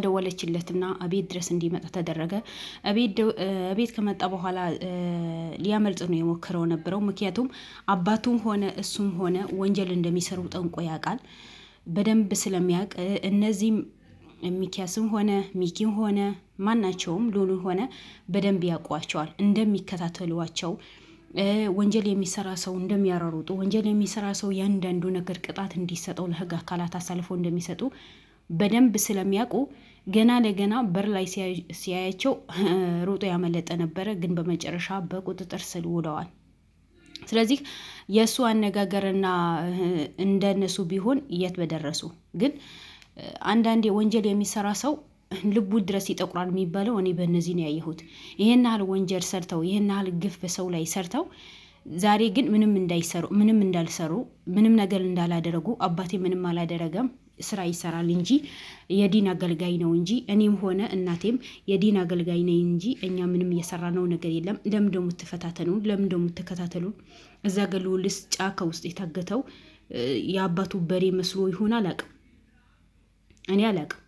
ደወለችለትና አቤት ድረስ እንዲመጣ ተደረገ። አቤት ከመጣ በኋላ ሊያመልጥ ነው የሞከረው ነበረው። ምክንያቱም አባቱም ሆነ እሱም ሆነ ወንጀል እንደሚሰሩ ጠንቆ ያውቃል። በደንብ ስለሚያውቅ እነዚህም ሚኪያስም ሆነ ሚኪም ሆነ ማናቸውም ሉሉን ሆነ በደንብ ያውቋቸዋል፣ እንደሚከታተሏቸው ወንጀል የሚሰራ ሰው እንደሚያራሩጡ፣ ወንጀል የሚሰራ ሰው ያንዳንዱ ነገር ቅጣት እንዲሰጠው ለህግ አካላት አሳልፎ እንደሚሰጡ በደንብ ስለሚያውቁ ገና ለገና በር ላይ ሲያያቸው ሮጦ ያመለጠ ነበረ። ግን በመጨረሻ በቁጥጥር ስር ውለዋል። ስለዚህ የእሱ አነጋገርና እንደነሱ ቢሆን የት በደረሱ። ግን አንዳንዴ ወንጀል የሚሰራ ሰው ልቡ ድረስ ይጠቁራል የሚባለው እኔ በእነዚህ ነው ያየሁት። ይህን ያህል ወንጀል ሰርተው ይህን ያህል ግፍ በሰው ላይ ሰርተው ዛሬ ግን ምንም እንዳልሰሩ ምንም ነገር እንዳላደረጉ አባቴ ምንም አላደረገም ስራ ይሰራል እንጂ የዲን አገልጋይ ነው እንጂ እኔም ሆነ እናቴም የዲን አገልጋይ ነኝ እንጂ እኛ ምንም እየሰራ ነው ነገር የለም። ለምን ደሞ ትፈታተኑ? ለምን ደሞ ትከታተሉ? እዛ ገሉልስ ጫካ ውስጥ የታገተው የአባቱ በሬ መስሎ ይሆን አላቅም። እኔ አላቅም።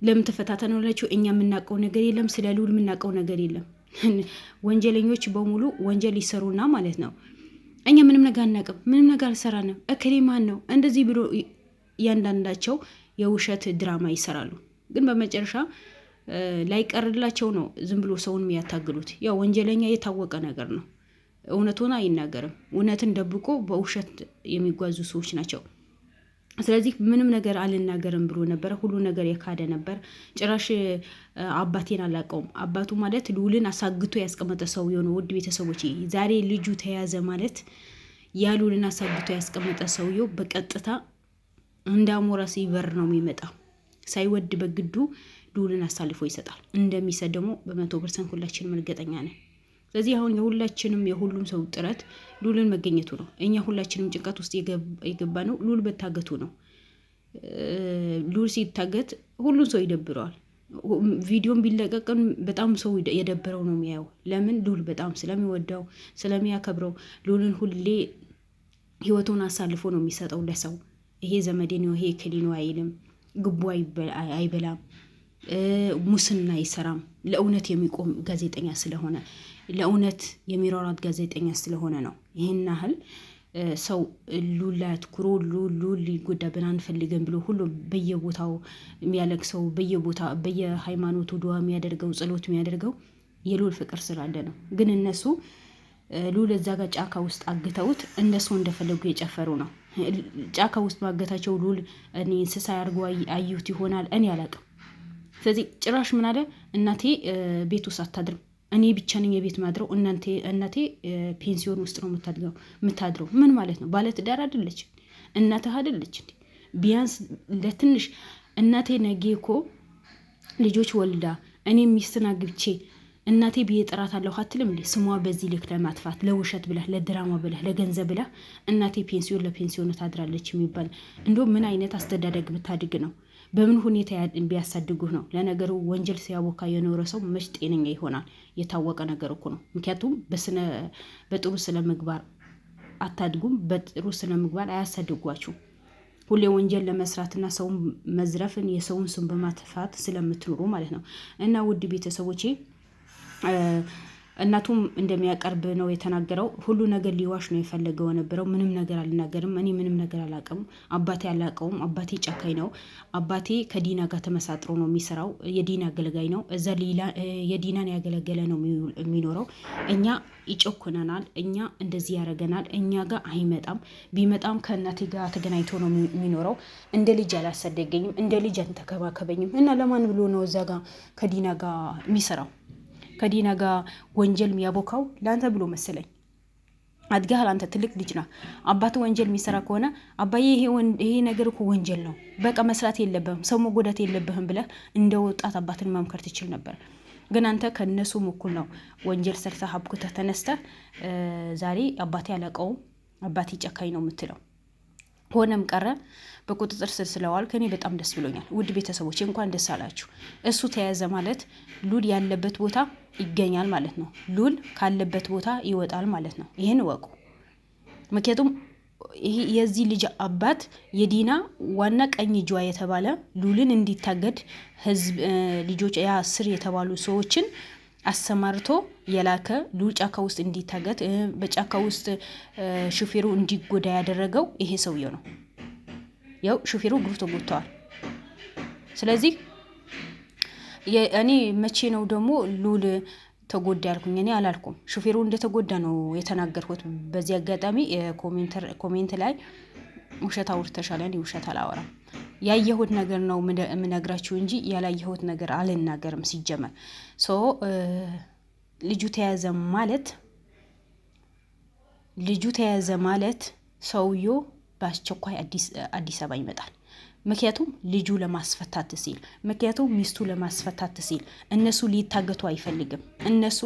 ለምን ተፈታተኑ ለችሁ? እኛ የምናውቀው ነገር የለም። ስለ ሉል የምናውቀው ነገር የለም። ወንጀለኞች በሙሉ ወንጀል ይሰሩና ማለት ነው። እኛ ምንም ነገር አናውቅም፣ ምንም ነገር አልሰራንም፣ እከሌ ማን ነው እንደዚህ ብሎ እያንዳንዳቸው የውሸት ድራማ ይሰራሉ። ግን በመጨረሻ ላይቀርላቸው ነው ዝም ብሎ ሰውን የሚያታግሉት። ያው ወንጀለኛ የታወቀ ነገር ነው። እውነቱን አይናገርም። እውነትን ደብቆ በውሸት የሚጓዙ ሰዎች ናቸው። ስለዚህ ምንም ነገር አልናገርም ብሎ ነበረ። ሁሉ ነገር የካደ ነበር። ጭራሽ አባቴን አላውቀውም። አባቱ ማለት ሉልን አሳግቶ ያስቀመጠ ሰው የሆነ ውድ ቤተሰቦች፣ ዛሬ ልጁ ተያዘ ማለት ያ ሉልን አሳግቶ ያስቀመጠ ሰውየው በቀጥታ እንደ አሞራ ሲበር ነው የሚመጣው። ሳይወድ በግዱ ሉልን አሳልፎ ይሰጣል። እንደሚሰጥ ደግሞ በ100% ሁላችንም እርግጠኛ ነን። ስለዚህ አሁን የሁላችንም የሁሉም ሰው ጥረት ሉልን መገኘቱ ነው። እኛ ሁላችንም ጭንቀት ውስጥ የገባ ነው ሉል በታገቱ ነው። ሉል ሲታገት ሁሉም ሰው ይደብረዋል። ቪዲዮን ቢለቀቅም በጣም ሰው የደበረው ነው የሚያየው። ለምን? ሉል በጣም ስለሚወደው ስለሚያከብረው ሉልን ሁሌ ህይወቱን አሳልፎ ነው የሚሰጠው ለሰው። ይሄ ዘመዴ ነው ይሄ ክሊ ነው አይልም። ግቡ አይበላም። ሙስና አይሰራም። ለእውነት የሚቆም ጋዜጠኛ ስለሆነ ለእውነት የሚሯሯጥ ጋዜጠኛ ስለሆነ ነው። ይህን ያህል ሰው ሉል ላይ አትኩሮ ሉል ሊጎዳብን አንፈልግም ብሎ ሁሉ በየቦታው የሚያለቅሰው በየሃይማኖቱ ዱዓ የሚያደርገው ጸሎት የሚያደርገው የሉል ፍቅር ስላለ ነው። ግን እነሱ ሉል እዛ ጋር ጫካ ውስጥ አግተውት እንደሱ እንደፈለጉ የጨፈሩ ነው። ጫካ ውስጥ ማገታቸው ሉል እኔ እንስሳ ያርጉ አዩት ይሆናል፣ እኔ አላቅም። ስለዚህ ጭራሽ ምን አለ እናቴ ቤት ውስጥ አታድርም፣ እኔ ብቻ ነኝ የቤት ማድረው፣ እናቴ ፔንሲዮን ውስጥ ነው የምታድረው። ምን ማለት ነው? ባለትዳር አይደለች እናትህ አይደለች? ቢያንስ ለትንሽ እናቴ ነገ እኮ ልጆች ወልዳ እኔ ሚስትን አግብቼ እናቴ ብዬ ጥራት አለሁ አትልም እንዴ? ስሟ በዚህ ልክ ለማጥፋት ለውሸት ብለህ ለድራማ ብለህ ለገንዘብ ብለህ እናቴ ፔንሲዮን ለፔንሲዮን ታድራለች የሚባል እንደው ምን አይነት አስተዳደግ ብታድግ ነው? በምን ሁኔታ ቢያሳድጉህ ነው? ለነገሩ ወንጀል ሲያቦካ የኖረ ሰው መች ጤነኛ ይሆናል? የታወቀ ነገር እኮ ነው። ምክንያቱም በጥሩ ስነ ምግባር አታድጉም። በጥሩ ስነ ምግባር አያሳድጓችሁ። ሁሌ ወንጀል ለመስራትና ሰውን መዝረፍን የሰውን ስም በማጥፋት ስለምትኖሩ ማለት ነው። እና ውድ ቤተሰቦቼ እናቱም እንደሚያቀርብ ነው የተናገረው። ሁሉ ነገር ሊዋሽ ነው የፈለገው የነበረው። ምንም ነገር አልናገርም፣ እኔ ምንም ነገር አላውቅም፣ አባቴ አላውቀውም፣ አባቴ ጨካኝ ነው፣ አባቴ ከዲና ጋር ተመሳጥሮ ነው የሚሰራው፣ የዲና አገልጋይ ነው፣ እዛ የዲናን ያገለገለ ነው የሚኖረው። እኛ ይጨኩነናል፣ እኛ እንደዚህ ያደርገናል፣ እኛ ጋር አይመጣም፣ ቢመጣም ከእናቴ ጋር ተገናኝቶ ነው የሚኖረው። እንደ ልጅ አላሳደገኝም፣ እንደ ልጅ አንተከባከበኝም። እና ለማን ብሎ ነው እዛ ጋር ከዲና ጋር የሚሰራው? ከዲና ጋር ወንጀል የሚያቦካው ለአንተ ብሎ መሰለኝ። አድጋሃል፣ አንተ ትልቅ ልጅ ነህ። አባት ወንጀል የሚሰራ ከሆነ አባዬ ይሄ ነገር እኮ ወንጀል ነው፣ በቃ መስራት የለብህም፣ ሰው መጎዳት የለብህም ብለህ እንደ ወጣት አባትን መምከር ትችል ነበር። ግን አንተ ከነሱም እኩል ነው ወንጀል ሰርተህ አብኩተህ ተነስተህ ዛሬ አባቴ አላውቀውም፣ አባቴ ጨካኝ ነው የምትለው። ሆነም ቀረ በቁጥጥር ስር ስለዋል ከኔ በጣም ደስ ብሎኛል። ውድ ቤተሰቦች እንኳን ደስ አላችሁ። እሱ ተያዘ ማለት ሉል ያለበት ቦታ ይገኛል ማለት ነው። ሉል ካለበት ቦታ ይወጣል ማለት ነው። ይህን እወቁ። ምክንያቱም የዚህ ልጅ አባት የዲና ዋና ቀኝ እጇ የተባለ ሉልን እንዲታገድ ህዝብ ልጆች 10 የተባሉ ሰዎችን አሰማርቶ የላከ ሉል ጫካ ውስጥ እንዲታገድ በጫካ ውስጥ ሹፌሩ እንዲጎዳ ያደረገው ይሄ ሰውዬው ነው። ያው ሹፌሩ እግሩ ተጎድተዋል። ስለዚህ እኔ መቼ ነው ደግሞ ሉል ተጎዳ ያልኩኝ? እኔ አላልኩም። ሹፌሩ እንደተጎዳ ነው የተናገርኩት። በዚህ አጋጣሚ ኮሜንት ላይ ውሸት አውርተሻል። እኔ ውሸት አላወራም። ያየሁት ነገር ነው የምነግራችሁ እንጂ ያላየሁት ነገር አልናገርም። ሲጀመር ልጁ ተያዘ ማለት ሰውዬው በአስቸኳይ አዲስ አበባ ይመጣል። ምክንያቱም ልጁ ለማስፈታት ሲል፣ ምክንያቱም ሚስቱ ለማስፈታት ሲል እነሱ ሊታገቱ አይፈልግም። እነሱ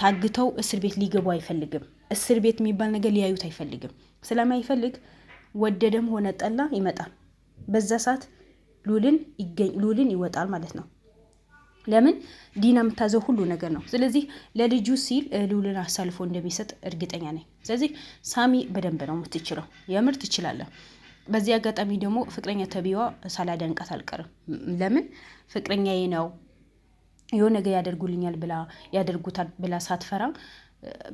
ታግተው እስር ቤት ሊገቡ አይፈልግም። እስር ቤት የሚባል ነገር ሊያዩት አይፈልግም። ስለማይፈልግ ወደደም ሆነ ጠላ ይመጣል። በዛ ሰዓት ሉልን ይወጣል ማለት ነው። ለምን ዲና የምታዘው ሁሉ ነገር ነው። ስለዚህ ለልጁ ሲል ሉልን አሳልፎ እንደሚሰጥ እርግጠኛ ነኝ። ስለዚህ ሳሚ በደንብ ነው የምትችለው፣ የምር ትችላለህ። በዚህ አጋጣሚ ደግሞ ፍቅረኛ ተቢዋ ሳላደንቃት አልቀርም። ለምን ፍቅረኛዬ ነው የሆነ ነገር ያደርጉታል ብላ ሳትፈራ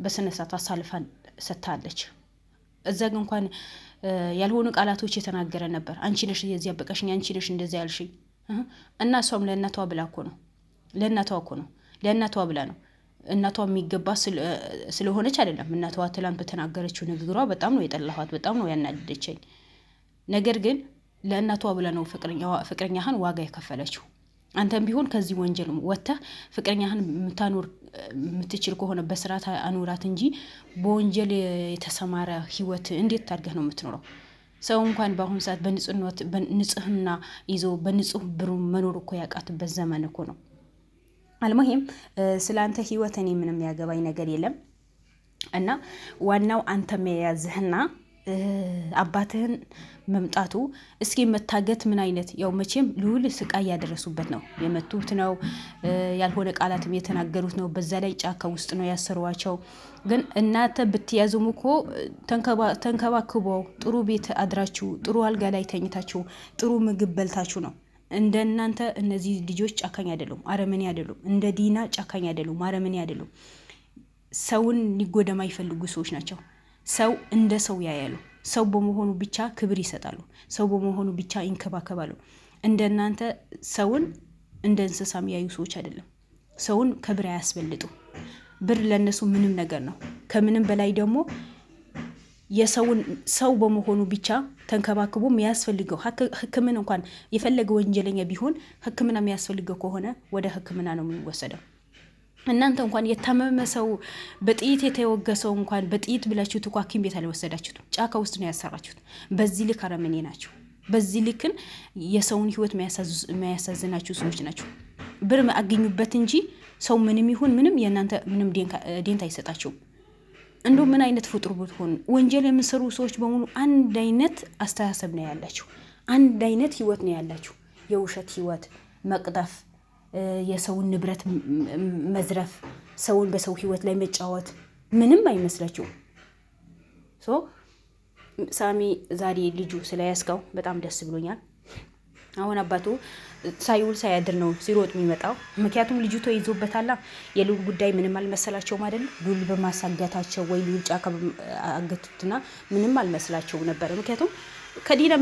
በስነ ስርዓት አሳልፋን ሰጥታለች። እዛ ግን እንኳን ያልሆኑ ቃላቶች የተናገረ ነበር። አንቺ ነሽ የዚህ ያበቃሽኝ፣ አንቺ ነሽ እንደዚያ ያልሽኝ እና እሷም ለእናቷ ብላ እኮ ነው ለእናቷ ብላ ነው። እናቷ የሚገባ ስለሆነች አይደለም። እናቷ ትላንት በተናገረችው ንግግሯ በጣም ነው የጠላኋት፣ በጣም ነው ያናደደችኝ። ነገር ግን ለእናቷ ብለ ነው ፍቅረኛህን ዋጋ የከፈለችው። አንተም ቢሆን ከዚህ ወንጀል ወጥተህ ፍቅረኛህን የምትችል ከሆነ በስርዓት አኑራት እንጂ በወንጀል የተሰማረ ህይወት እንዴት ታርገህ ነው የምትኖረው? ሰው እንኳን በአሁኑ ሰዓት በንጽህና ይዞ በንጹህ ብሩ መኖር እኮ ያቃትበት ዘመን እኮ ነው። አልሙሂም ስለ አንተ ህይወት እኔ ምንም ያገባኝ ነገር የለም እና ዋናው አንተ መያዝህና አባትህን መምጣቱ። እስኪ መታገት ምን አይነት ያው መቼም ሉል ስቃይ ያደረሱበት ነው፣ የመቱት ነው፣ ያልሆነ ቃላትም የተናገሩት ነው። በዛ ላይ ጫካ ውስጥ ነው ያሰሯቸው። ግን እናንተ ብትያዙም እኮ ተንከባክበው ጥሩ ቤት አድራችሁ ጥሩ አልጋ ላይ ተኝታችሁ ጥሩ ምግብ በልታችሁ ነው። እንደናንተ እነዚህ ልጆች ጫካኝ አይደሉም፣ አረመኔ አይደሉም። እንደ ዲና ጫካኝ አይደሉም፣ አረመኔ አይደሉም። ሰውን ሊጎዳ የማይፈልጉ ሰዎች ናቸው። ሰው እንደ ሰው ያያሉ። ሰው በመሆኑ ብቻ ክብር ይሰጣሉ። ሰው በመሆኑ ብቻ ይንከባከባሉ። እንደናንተ ሰውን እንደ እንስሳ የሚያዩ ሰዎች አይደለም። ሰውን ክብር አያስበልጡ። ብር ለነሱ ምንም ነገር ነው። ከምንም በላይ ደግሞ የሰውን ሰው በመሆኑ ብቻ ተንከባክቦ የሚያስፈልገው ሕክምና እንኳን የፈለገ ወንጀለኛ ቢሆን ሕክምና የሚያስፈልገው ከሆነ ወደ ሕክምና ነው የሚወሰደው። እናንተ እንኳን የታመመ ሰው በጥይት የተወገ ሰው እንኳን በጥይት ብላችሁት እኮ ሐኪም ቤት አልወሰዳችሁት፣ ጫካ ውስጥ ነው ያሰራችሁት። በዚህ ልክ አረመኔ ናቸው። በዚህ ልክን የሰውን ህይወት የሚያሳዝናችሁ ሰዎች ናቸው። ብር አገኙበት እንጂ ሰው ምንም ይሁን ምንም የእናንተ ምንም ዴንታ አይሰጣቸውም። እንዶ ምን አይነት ፍጡር ብትሆኑ ወንጀል የምሰሩ ሰዎች በሙሉ አንድ አይነት አስተሳሰብ ነው ያላችሁ፣ አንድ አይነት ህይወት ነው ያላችሁ። የውሸት ህይወት መቅጠፍ፣ የሰውን ንብረት መዝረፍ፣ ሰውን በሰው ህይወት ላይ መጫወት ምንም አይመስላችሁ። ሳሚ ዛሬ ልጁ ስለያዝከው በጣም ደስ ብሎኛል። አሁን አባቱ ሳይውል ሳያድር ነው ሲሮጥ የሚመጣው። ምክንያቱም ልጁ ተይዞበታል። የሉል ጉዳይ ምንም አልመሰላቸውም አይደል? ሉል በማሳጋታቸው ወይ ሉል ጫካ አገቱትና ምንም አልመስላቸው ነበር። ምክንያቱም ከዲና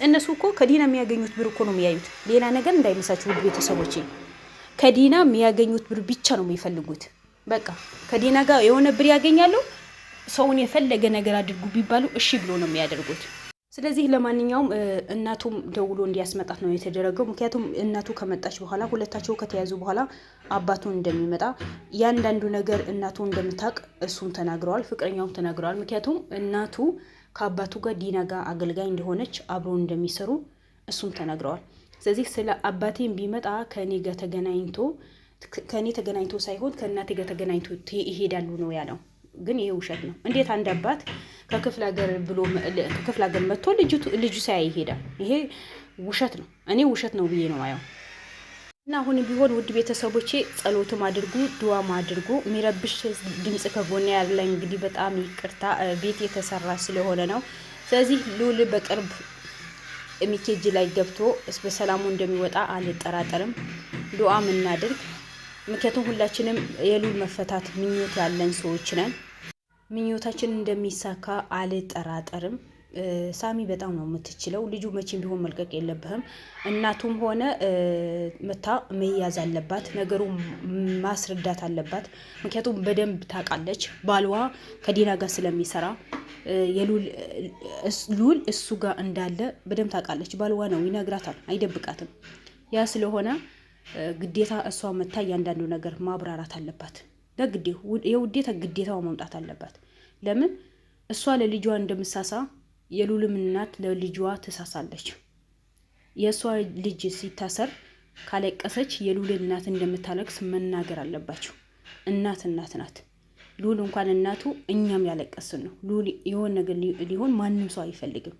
እነሱ እኮ ከዲና የሚያገኙት ብር እኮ ነው የሚያዩት። ሌላ ነገር እንዳይመሳችሁ ውድ ቤተሰቦች፣ ከዲና የሚያገኙት ብር ብቻ ነው የሚፈልጉት። በቃ ከዲና ጋር የሆነ ብር ያገኛሉ። ሰውን የፈለገ ነገር አድርጉ ቢባሉ እሺ ብሎ ነው የሚያደርጉት። ስለዚህ ለማንኛውም እናቱም ደውሎ እንዲያስመጣት ነው የተደረገው። ምክንያቱም እናቱ ከመጣች በኋላ ሁለታቸው ከተያዙ በኋላ አባቱን እንደሚመጣ ያንዳንዱ ነገር እናቱ እንደምታውቅ እሱም ተናግረዋል፣ ፍቅረኛውም ተናግረዋል። ምክንያቱም እናቱ ከአባቱ ጋር ዲና ጋር አገልጋይ እንደሆነች አብሮ እንደሚሰሩ እሱም ተናግረዋል። ስለዚህ ስለ አባቴም ቢመጣ ከኔ ተገናኝቶ ሳይሆን ከእናቴ ጋር ተገናኝቶ ይሄዳሉ ነው ያለው። ግን ይሄ ውሸት ነው። እንዴት አንድ አባት ከክፍለ ሀገር መጥቶ ልጁ ሳያይ ይሄዳል? ይሄ ውሸት ነው። እኔ ውሸት ነው ብዬ ነው ማየው። እና አሁን ቢሆን ውድ ቤተሰቦቼ ጸሎትም አድርጉ፣ ዱዓም አድርጉ። የሚረብሽ ድምጽ ከጎኔ ያለ እንግዲህ በጣም ይቅርታ፣ ቤት የተሰራ ስለሆነ ነው። ስለዚህ ሉል በቅርብ ሚኬጅ ላይ ገብቶ በሰላሙ እንደሚወጣ አልጠራጠርም። ዱዓም እናድርግ። ምክንያቱም ሁላችንም የሉል መፈታት ምኞት ያለን ሰዎች ነን። ምኞታችን እንደሚሳካ አልጠራጠርም። ሳሚ በጣም ነው የምትችለው። ልጁ መቼም ቢሆን መልቀቅ የለብህም። እናቱም ሆነ መታ መያዝ አለባት፣ ነገሩ ማስረዳት አለባት። ምክንያቱም በደንብ ታውቃለች፣ ባልዋ ከዲና ጋር ስለሚሰራ ሉል እሱ ጋር እንዳለ በደንብ ታውቃለች። ባልዋ ነው ይነግራታል፣ አይደብቃትም። ያ ስለሆነ ግዴታ እሷ መታ እያንዳንዱ ነገር ማብራራት አለባት። የውዴታ ግዴታው መምጣት አለባት። ለምን እሷ ለልጇ እንደምሳሳ የሉልም እናት ለልጇ ትሳሳለች። የእሷ ልጅ ሲታሰር ካለቀሰች የሉል እናት እንደምታለቅስ መናገር አለባቸው። እናት ናት። ሉል እንኳን እናቱ እኛም ያለቀስን ነው። ሉል የሆነ ነገር ሊሆን ማንም ሰው አይፈልግም።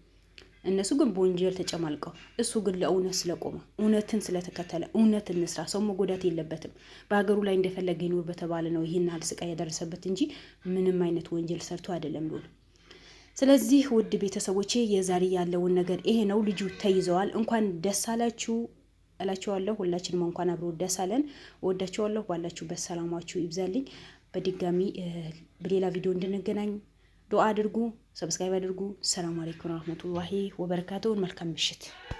እነሱ ግን በወንጀል ተጨማልቀው፣ እሱ ግን ለእውነት ስለቆመ እውነትን ስለተከተለ እውነት እንስራ፣ ሰው መጎዳት የለበትም፣ በሀገሩ ላይ እንደፈለገ ይኖር በተባለ ነው ይህን ያህል ስቃይ ያደረሰበት እንጂ ምንም አይነት ወንጀል ሰርቶ አይደለም ሉል። ስለዚህ ውድ ቤተሰቦቼ የዛሬ ያለውን ነገር ይሄ ነው። ልጁ ተይዘዋል። እንኳን ደስ አላችሁ እላችኋለሁ። ሁላችንም እንኳን አብሮ ደስ አለን። ወዳችኋለሁ። ባላችሁበት ሰላማችሁ ይብዛልኝ። በድጋሚ በሌላ ቪዲዮ እንድንገናኝ ዱአ አድርጉ፣ ሰብስክራይብ አድርጉ። ሰላም አለይኩም ወራህመቱላሂ ወበረካቱሁ። መልካም ምሽት።